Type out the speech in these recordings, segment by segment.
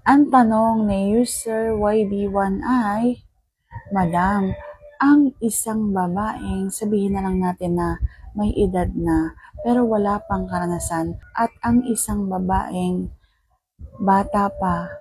Ang tanong ni user YB1 ay, Madam, ang isang babaeng sabihin na lang natin na may edad na pero wala pang karanasan at ang isang babaeng bata pa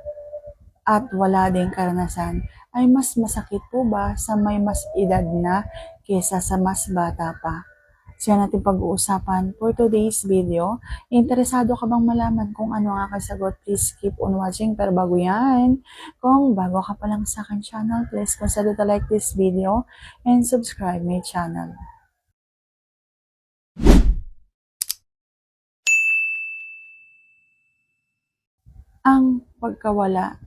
at wala ding karanasan ay mas masakit po ba sa may mas edad na kesa sa mas bata pa? Siya natin pag-uusapan for today's video. Interesado ka bang malaman kung ano ang aking sagot? Please keep on watching. Pero bago yan, kung bago ka pa lang sa akin channel, please consider to like this video and subscribe my channel. Ang pagkawala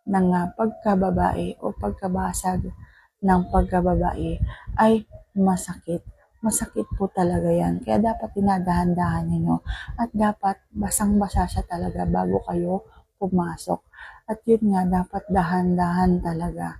ng pagkababae o pagkabasag ng pagkababae ay masakit. Masakit po talaga yan. Kaya dapat dinadahan-dahan ninyo at dapat basang-basa siya talaga bago kayo pumasok. At yun nga, dapat dahan-dahan talaga.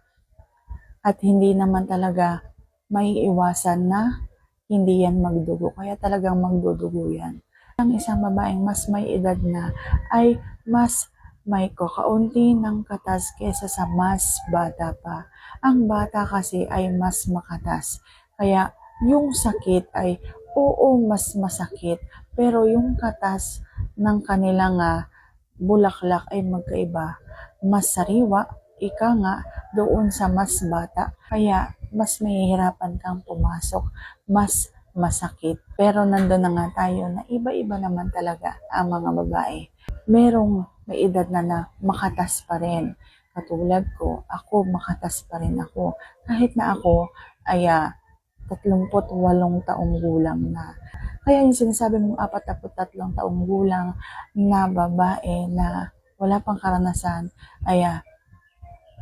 At hindi naman talaga may iwasan na hindi yan magdugo. Kaya talagang magdudugo yan. Ang isang babaeng mas may edad na ay mas may kakaunti ng katas kesa sa mas bata pa. Ang bata kasi ay mas makatas. Kaya yung sakit ay oo mas masakit. Pero yung katas ng kanilang bulaklak ay magkaiba. Mas sariwa, ika nga, doon sa mas bata. Kaya mas mahihirapan kang pumasok. Mas masakit. Pero nandun na nga tayo na iba-iba naman talaga ang mga babae. Merong may edad na makatas pa rin. Katulad ko, ako makatas pa rin ako. Kahit na ako ay 38 taong gulang na. Kaya yung sinasabi mong 43 taong gulang na babae na wala pang karanasan ay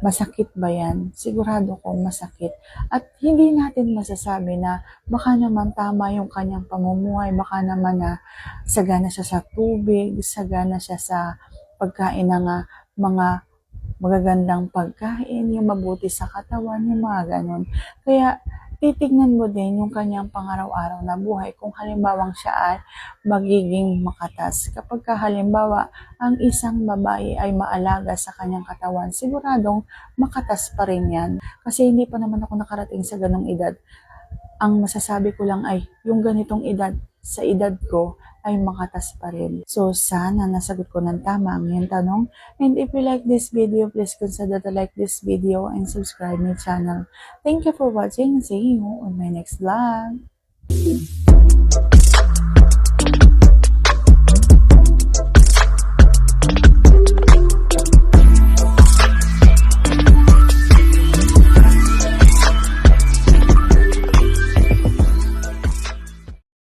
masakit ba yan? Sigurado ko masakit. At hindi natin masasabi na baka naman tama yung kanyang pamumuhay, baka naman sagana siya sa tubig, sagana siya sa pagkain ng mga magagandang pagkain, yung mabuti sa katawan, yung mga ganon. Kaya titignan mo din yung kanyang pangaraw-araw na buhay kung halimbawang siya ay magiging makatas. Kapag halimbawa ang isang babae ay maalaga sa kanyang katawan, siguradong makatas pa rin yan. Kasi hindi pa naman ako nakarating sa ganong edad. Ang masasabi ko lang ay yung ganitong edad, sa edad ko ay makatas pa rin. So sana nasagot ko ng tama ang iyong tanong. And if you like this video, please consider to like this video and subscribe my channel. Thank you for watching. See you on my next vlog.